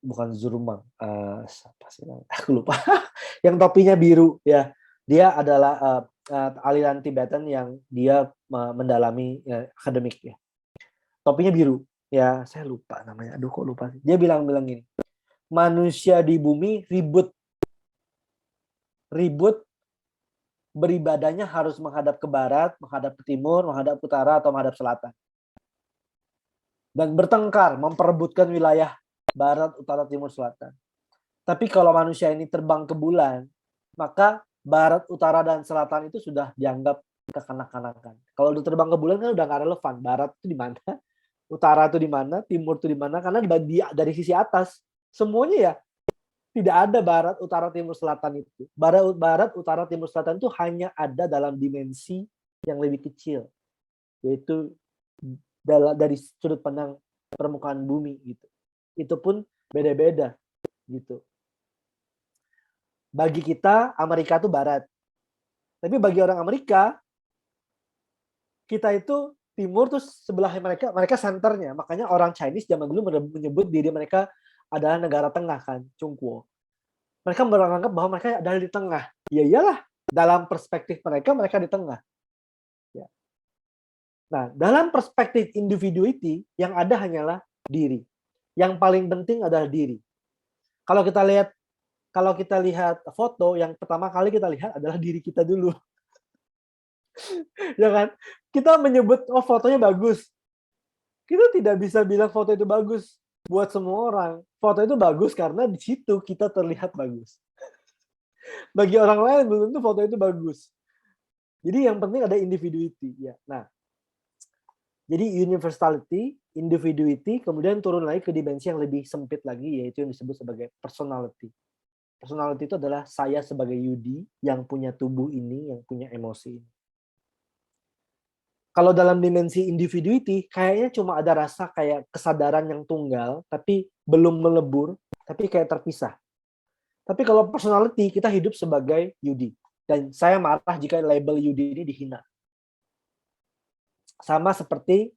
Bukan Zurmang, apa sih namanya? Aku lupa. Yang topinya biru, ya. Dia adalah aliran Tibetan yang dia mendalami akademik, ya. Topinya biru, ya. Saya lupa namanya. Aduh, kok lupa sih. Dia bilang gini, manusia di bumi ribut beribadahnya harus menghadap ke barat, menghadap ke timur, menghadap ke utara, atau menghadap selatan. Dan bertengkar, memperebutkan wilayah barat, utara, timur, selatan. Tapi kalau manusia ini terbang ke bulan, maka barat, utara, dan selatan itu sudah dianggap kekanak-kanakan. Kalau udah terbang ke bulan kan udah nggak relevan. Barat itu di mana, utara itu di mana, timur itu di mana, karena dari sisi atas semuanya ya tidak ada barat, utara, timur, selatan itu. Barat, utara, timur, selatan itu hanya ada dalam dimensi yang lebih kecil, yaitu dari sudut pandang permukaan bumi gitu. Itu pun beda-beda gitu. Bagi kita Amerika itu barat. Tapi bagi orang Amerika kita itu timur, terus sebelahnya mereka senternya. Makanya orang Chinese zaman dulu menyebut diri mereka adalah negara tengah kan, Chungkuo. Mereka menganggap bahwa mereka ada di tengah. Ya iyalah, dalam perspektif mereka di tengah. Ya. Nah, dalam perspektif individuality yang ada hanyalah diri. Yang paling penting adalah diri. Kalau kita lihat foto, yang pertama kali kita lihat adalah diri kita dulu. Ya kan? Kita menyebut, oh fotonya bagus. Kita tidak bisa bilang foto itu bagus buat semua orang. Foto itu bagus karena di situ kita terlihat bagus. Bagi orang lain belum tentu foto itu bagus. Jadi yang penting ada individuality. Ya. Nah, jadi universality, individuality, kemudian turun lagi ke dimensi yang lebih sempit lagi, yaitu yang disebut sebagai personality. Personality itu adalah saya sebagai Yudi yang punya tubuh ini, yang punya emosi ini. Kalau dalam dimensi individuity, kayaknya cuma ada rasa kayak kesadaran yang tunggal, tapi belum melebur, tapi kayak terpisah. Tapi kalau personality, kita hidup sebagai Yudi. Dan saya marah jika label Yudi ini dihina. Sama seperti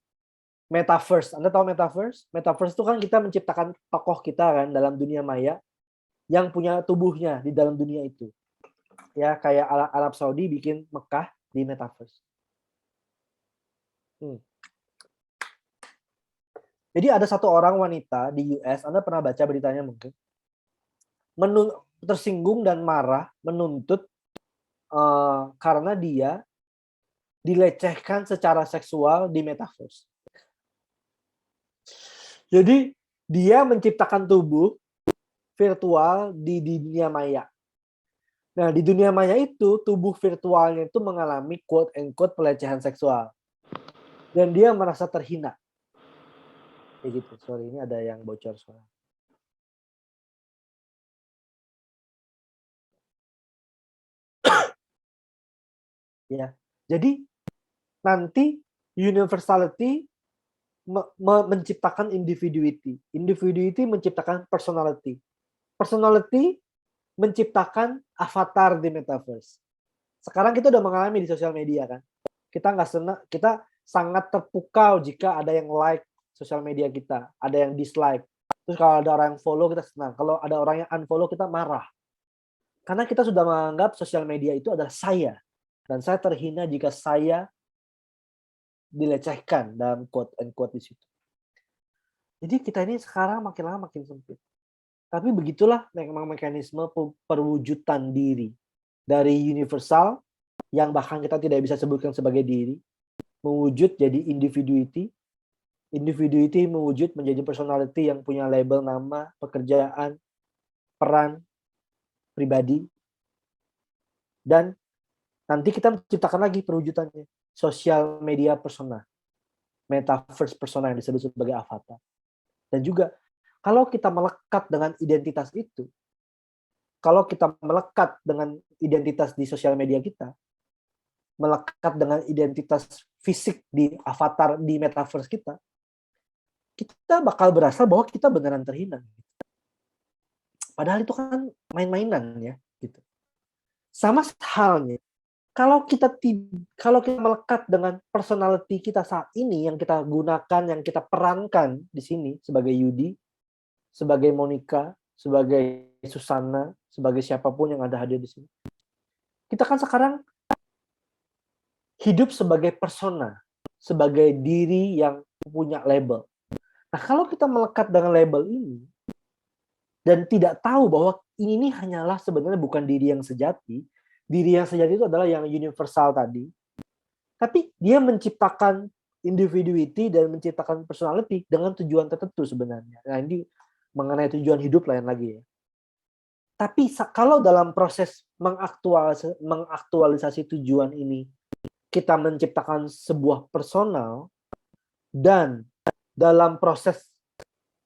metaverse. Anda tahu metaverse? Metaverse itu kan kita menciptakan tokoh kita kan dalam dunia maya yang punya tubuhnya di dalam dunia itu. Ya, kayak Arab Saudi bikin Mekah di metaverse. Jadi ada satu orang wanita di US, Anda pernah baca beritanya mungkin, tersinggung dan marah, menuntut karena dia dilecehkan secara seksual di metaverse. Jadi dia menciptakan tubuh virtual di dunia maya. Nah, di dunia maya itu, tubuh virtualnya itu mengalami quote-unquote pelecehan seksual. Dan dia merasa terhina. Kayak gitu, sorry, ini ada yang bocor suara. Ya, jadi nanti universality menciptakan individuity. Individuity menciptakan personality. Personality menciptakan avatar di metaverse. Sekarang kita udah mengalami di sosial media kan. Kita nggak senang, kita sangat terpukau jika ada yang like sosial media kita, ada yang dislike. Terus kalau ada orang yang follow kita senang, kalau ada orang yang unfollow kita marah. Karena kita sudah menganggap sosial media itu adalah saya. Dan saya terhina jika saya dilecehkan dalam quote-unquote di situ. Jadi kita ini sekarang makin lama makin sempit. Tapi begitulah memang mekanisme perwujudan diri. Dari universal, yang bahkan kita tidak bisa sebutkan sebagai diri, mewujud jadi individuity. Individuity mewujud menjadi personality yang punya label nama, pekerjaan, peran, pribadi. Dan nanti kita menciptakan lagi perwujudannya. Sosial media persona. Metaverse persona yang disebut sebagai avatar. Dan juga kalau kita melekat dengan identitas itu, kalau kita melekat dengan identitas di sosial media kita, melekat dengan identitas fisik di avatar di metaverse kita, kita bakal berasa bahwa kita beneran terhina. Padahal itu kan main-mainan ya, gitu. Sama halnya, kalau kita melekat dengan personality kita saat ini yang kita gunakan, yang kita perankan di sini sebagai Yudi, sebagai Monica, sebagai Susana, sebagai siapapun yang ada hadir di sini. Kita kan sekarang hidup sebagai persona, sebagai diri yang punya label. Nah, kalau kita melekat dengan label ini dan tidak tahu bahwa ini hanyalah sebenarnya bukan diri yang sejati, diri yang sejati itu adalah yang universal tadi. Tapi dia menciptakan individuity dan menciptakan personality dengan tujuan tertentu sebenarnya. Nah, ini mengenai tujuan hidup lain lagi ya. Tapi kalau dalam proses mengaktualisasi tujuan ini, kita menciptakan sebuah personal, dan dalam proses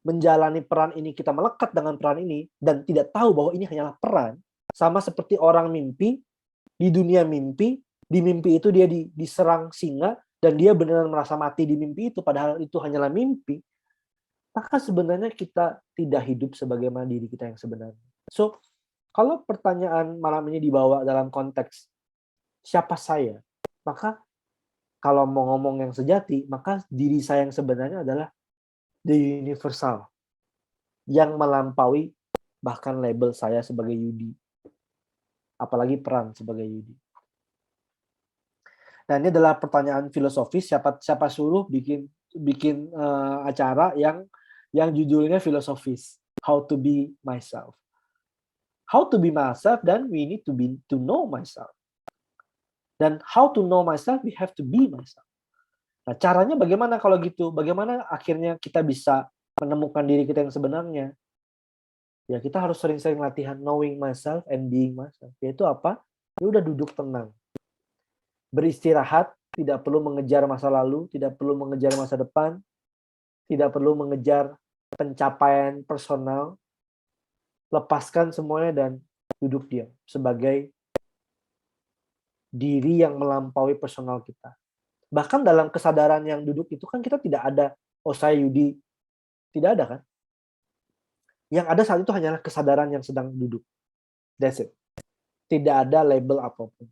menjalani peran ini kita melekat dengan peran ini, dan tidak tahu bahwa ini hanyalah peran, sama seperti orang mimpi, di dunia mimpi, di mimpi itu dia diserang singa, dan dia benar-benar merasa mati di mimpi itu, padahal itu hanyalah mimpi, maka sebenarnya kita tidak hidup sebagaimana diri kita yang sebenarnya. So, kalau pertanyaan malam ini dibawa dalam konteks siapa saya, maka kalau mau ngomong yang sejati, maka diri saya yang sebenarnya adalah the universal, yang melampaui bahkan label saya sebagai Yudi, apalagi peran sebagai Yudi. Nah, ini adalah pertanyaan filosofis. Siapa suruh bikin acara yang judulnya filosofis, how to be myself. How to be myself, then we need to know myself. Dan how to know myself, we have to be myself. Nah, caranya bagaimana kalau gitu? Bagaimana akhirnya kita bisa menemukan diri kita yang sebenarnya? Ya, kita harus sering-sering latihan knowing myself and being myself. Yaitu apa? Ya udah duduk tenang. Beristirahat, tidak perlu mengejar masa lalu, tidak perlu mengejar masa depan, tidak perlu mengejar pencapaian personal. Lepaskan semuanya dan duduk diam sebagai diri yang melampaui personal kita. Bahkan dalam kesadaran yang duduk itu kan kita tidak ada, oh saya Yudi, tidak ada kan? Yang ada saat itu hanyalah kesadaran yang sedang duduk. That's it. Tidak ada label apapun.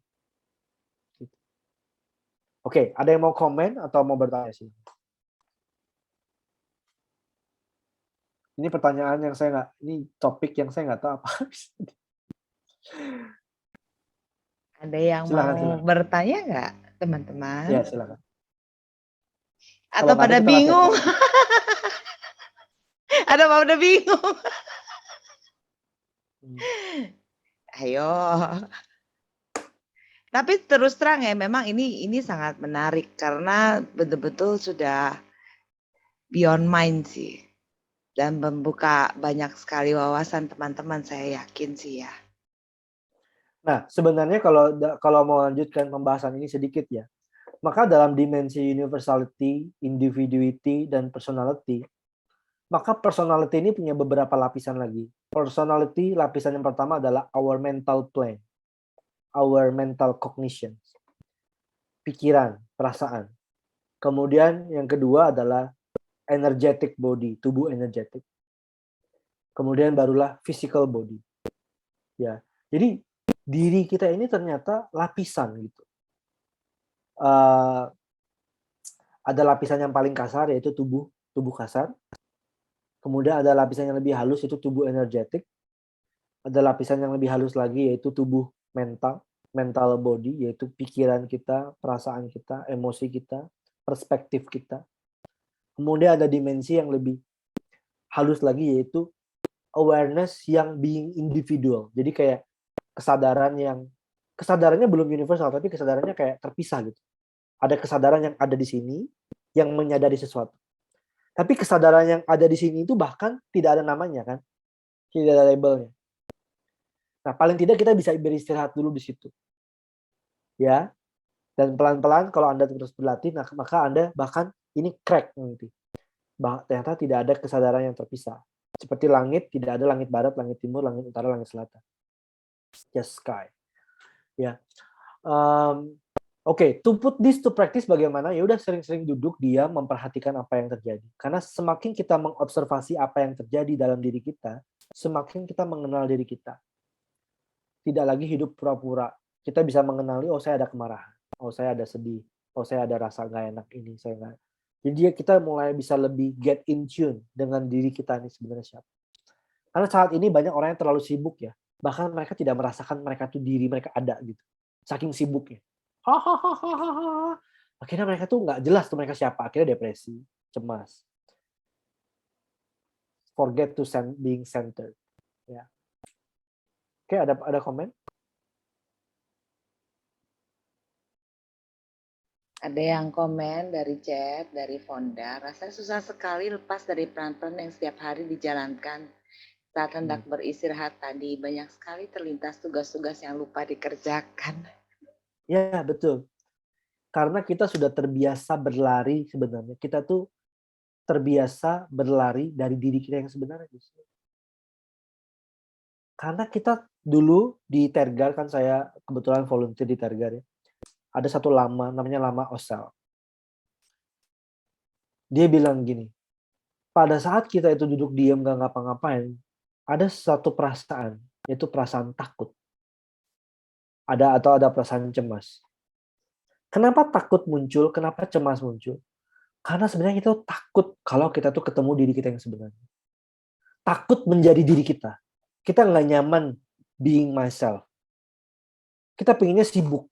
Oke, ada yang mau komen atau mau bertanya sih? Ini pertanyaan yang saya nggak, ini topik yang saya nggak tahu apa. Ada yang Silakan, mau silakan. bertanya nggak, teman-teman? Ya, silakan. Atau Kalau nggak ada, pada kita langsung bingung? mulai. Ada pada bingung? Hmm. Ayo. Tapi terus terang ya, memang ini sangat menarik karena betul-betul sudah beyond mind sih. Dan membuka banyak sekali wawasan teman-teman, saya yakin sih ya. Nah, sebenarnya kalau mau lanjutkan pembahasan ini sedikit ya, maka dalam dimensi universality, individuity, dan personality, maka personality ini punya beberapa lapisan lagi. Personality, lapisan yang pertama adalah our mental plane, our mental cognition, pikiran, perasaan. Kemudian yang kedua adalah energetic body, tubuh energetik. Kemudian barulah physical body. Ya, jadi diri kita ini ternyata lapisan gitu. Ada lapisan yang paling kasar yaitu tubuh kasar. Kemudian ada lapisan yang lebih halus yaitu tubuh energetik. Ada lapisan yang lebih halus lagi yaitu tubuh mental body, yaitu pikiran kita, perasaan kita, emosi kita, perspektif kita. Kemudian ada dimensi yang lebih halus lagi yaitu awareness yang being individual. Jadi kayak kesadarannya belum universal tapi kesadarannya kayak terpisah gitu. Ada kesadaran yang ada di sini yang menyadari sesuatu. Tapi kesadaran yang ada di sini itu bahkan tidak ada namanya kan. Tidak ada labelnya. Nah, paling tidak kita bisa beristirahat dulu di situ. Ya. Dan pelan-pelan kalau Anda terus berlatih, maka Anda bahkan ini crack nanti. Ternyata tidak ada kesadaran yang terpisah. Seperti langit, tidak ada langit barat, langit timur, langit utara, langit selatan. Just sky. Ya. Oke, to put this to practice bagaimana? Ya udah sering-sering duduk, diam, memperhatikan apa yang terjadi. Karena semakin kita mengobservasi apa yang terjadi dalam diri kita, semakin kita mengenal diri kita. Tidak lagi hidup pura-pura. Kita bisa mengenali, oh saya ada kemarahan, oh saya ada sedih, oh saya ada rasa nggak enak ini, saya nggak. Jadi kita mulai bisa lebih get in tune dengan diri kita ini sebenarnya siapa. Karena saat ini banyak orang yang terlalu sibuk ya, bahkan mereka tidak merasakan mereka tuh diri mereka ada gitu, saking sibuknya. Akhirnya mereka tuh nggak jelas tuh mereka siapa, akhirnya depresi, cemas, forget to being centered. Ya. Oke, ada komen? Ada yang komen dari chat, dari Fonda, rasanya susah sekali lepas dari peran-peran yang setiap hari dijalankan. Saat hendak beristirahat tadi, banyak sekali terlintas tugas-tugas yang lupa dikerjakan. Ya, betul. Karena kita sudah terbiasa berlari sebenarnya. Kita tuh terbiasa berlari dari diri kita yang sebenarnya. Karena kita dulu di Tergar, kan saya kebetulan volunteer di Tergar ya. Ada satu lama, namanya Lama Osel. Dia bilang gini, pada saat kita itu duduk diam gak ngapa-ngapain, ada satu perasaan, yaitu perasaan takut. Ada perasaan cemas. Kenapa takut muncul? Kenapa cemas muncul? Karena sebenarnya kita takut kalau kita tuh ketemu diri kita yang sebenarnya. Takut menjadi diri kita. Kita nggak nyaman being myself. Kita pengennya sibuk.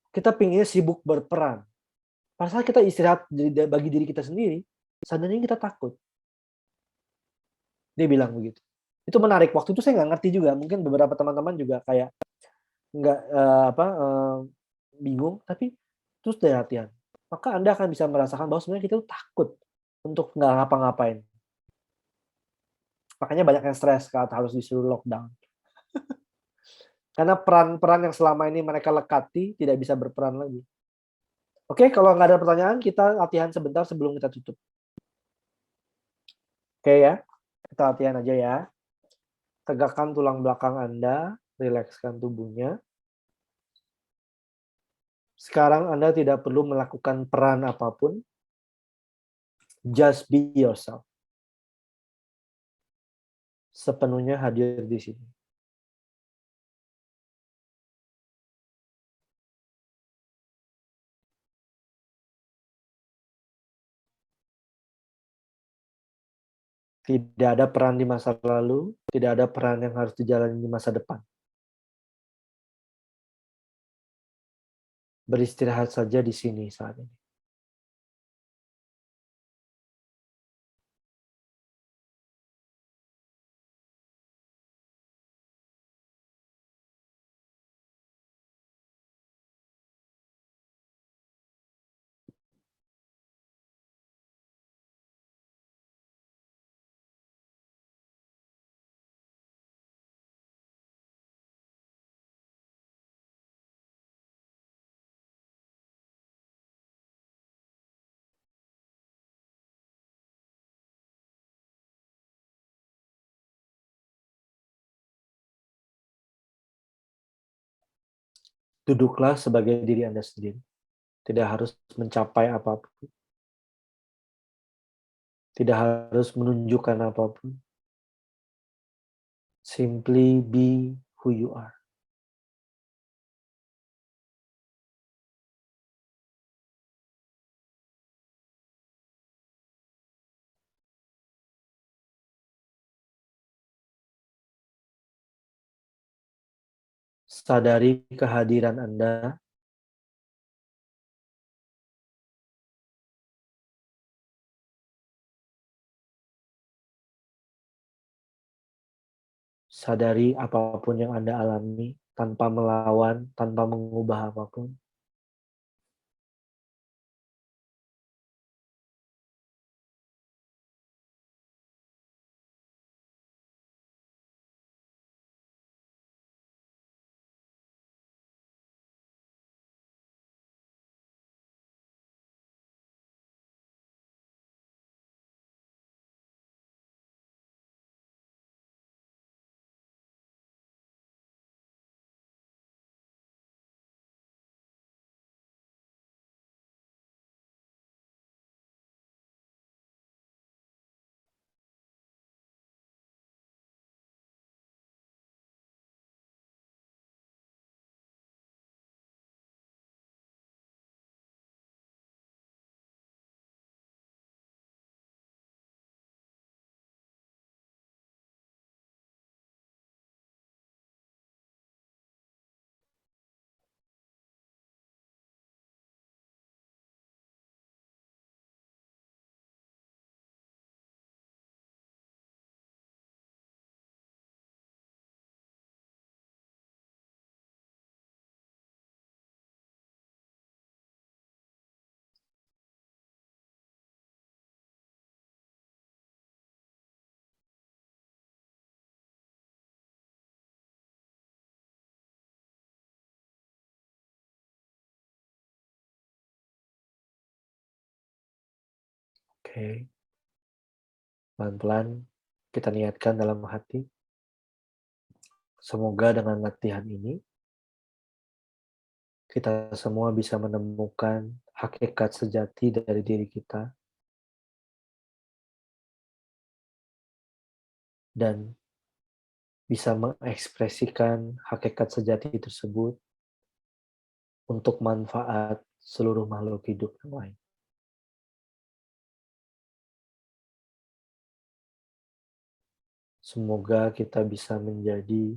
Kita pengennya sibuk berperan. Pada saat kita istirahat bagi diri kita sendiri, sebenarnya kita takut. Dia bilang begitu. Itu menarik. Waktu itu saya nggak ngerti juga. Mungkin beberapa teman-teman juga kayak nggak bingung. Tapi terus dari latihan. Maka Anda akan bisa merasakan bahwa sebenarnya kita tuh takut untuk nggak ngapa-ngapain. Makanya banyak yang stres saat harus disuruh lockdown. Karena peran-peran yang selama ini mereka lekati tidak bisa berperan lagi. Oke, kalau nggak ada pertanyaan, kita latihan sebentar sebelum kita tutup. Oke ya, kita latihan aja ya. Tegakkan tulang belakang Anda, rilekskan tubuhnya. Sekarang Anda tidak perlu melakukan peran apapun. Just be yourself. Sepenuhnya hadir di sini. Tidak ada peran di masa lalu, tidak ada peran yang harus dijalani di masa depan. Beristirahat saja di sini saat ini. Duduklah sebagai diri Anda sendiri. Tidak harus mencapai apapun. Tidak harus menunjukkan apapun. Simply be who you are. Sadari kehadiran Anda. Sadari apapun yang Anda alami tanpa melawan, tanpa mengubah apapun. Oke. Pelan-pelan kita niatkan dalam hati. Semoga dengan latihan ini, kita semua bisa menemukan hakikat sejati dari diri kita. Dan bisa mengekspresikan hakikat sejati tersebut untuk manfaat seluruh makhluk hidup yang lain. Semoga kita bisa menjadi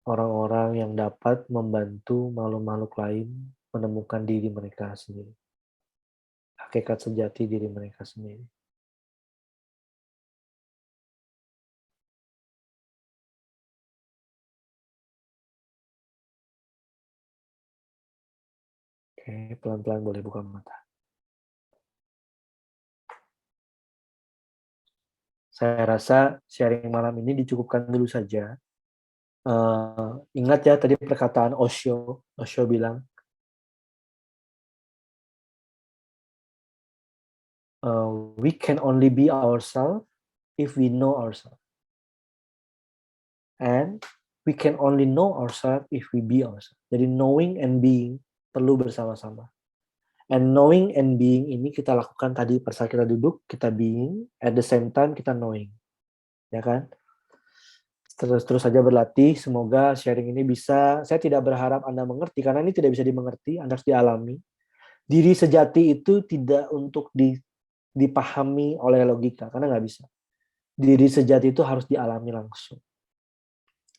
orang-orang yang dapat membantu makhluk-makhluk lain menemukan diri mereka sendiri. Hakikat sejati diri mereka sendiri. Oke, pelan-pelan boleh buka mata. Saya rasa sharing malam ini dicukupkan dulu saja. Ingat ya tadi perkataan Osho. Osho bilang, we can only be ourselves if we know ourselves. And we can only know ourselves if we be ourselves. Jadi knowing and being perlu bersama-sama. And knowing and being ini kita lakukan tadi pada saat kita duduk, kita being, at the same time kita knowing. Ya kan? Terus saja berlatih, semoga sharing ini bisa, saya tidak berharap Anda mengerti, karena ini tidak bisa dimengerti, Anda harus dialami. Diri sejati itu tidak untuk dipahami oleh logika, karena nggak bisa. Diri sejati itu harus dialami langsung.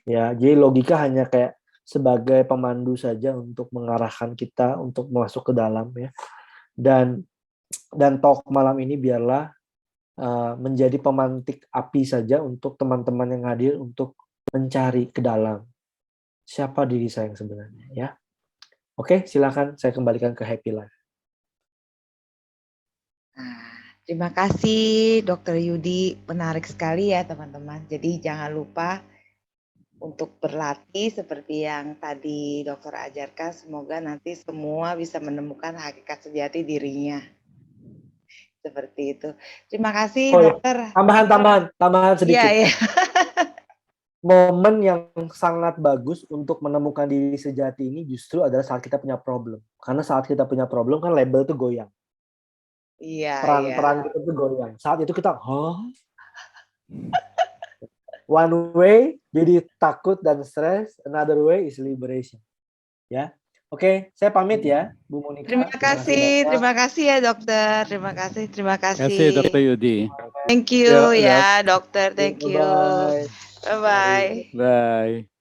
Ya, jadi logika hanya kayak sebagai pemandu saja untuk mengarahkan kita untuk masuk ke dalam ya. Dan talk malam ini biarlah menjadi pemantik api saja untuk teman-teman yang hadir untuk mencari ke dalam siapa diri saya yang sebenarnya ya. Oke, silakan saya kembalikan ke Happy Life. Terima kasih Dr. Yudi, menarik sekali ya teman-teman. Jadi jangan lupa untuk berlatih seperti yang tadi dokter ajarkan, semoga nanti semua bisa menemukan hakikat sejati dirinya. Seperti itu. Terima kasih dokter. Tambahan sedikit. Iya. Momen yang sangat bagus untuk menemukan diri sejati ini justru adalah saat kita punya problem. Karena saat kita punya problem kan label itu goyang. Iya. Peran kita itu goyang. Saat itu kita, one way jadi takut dan stres, another way is liberation. Ya. Oke, saya pamit ya, Bu Monica. Terima kasih ya dokter. Terima kasih. Terima kasih Dr. Yudi. Thank you ya dokter, thank you. Bye. Bye-bye. Bye.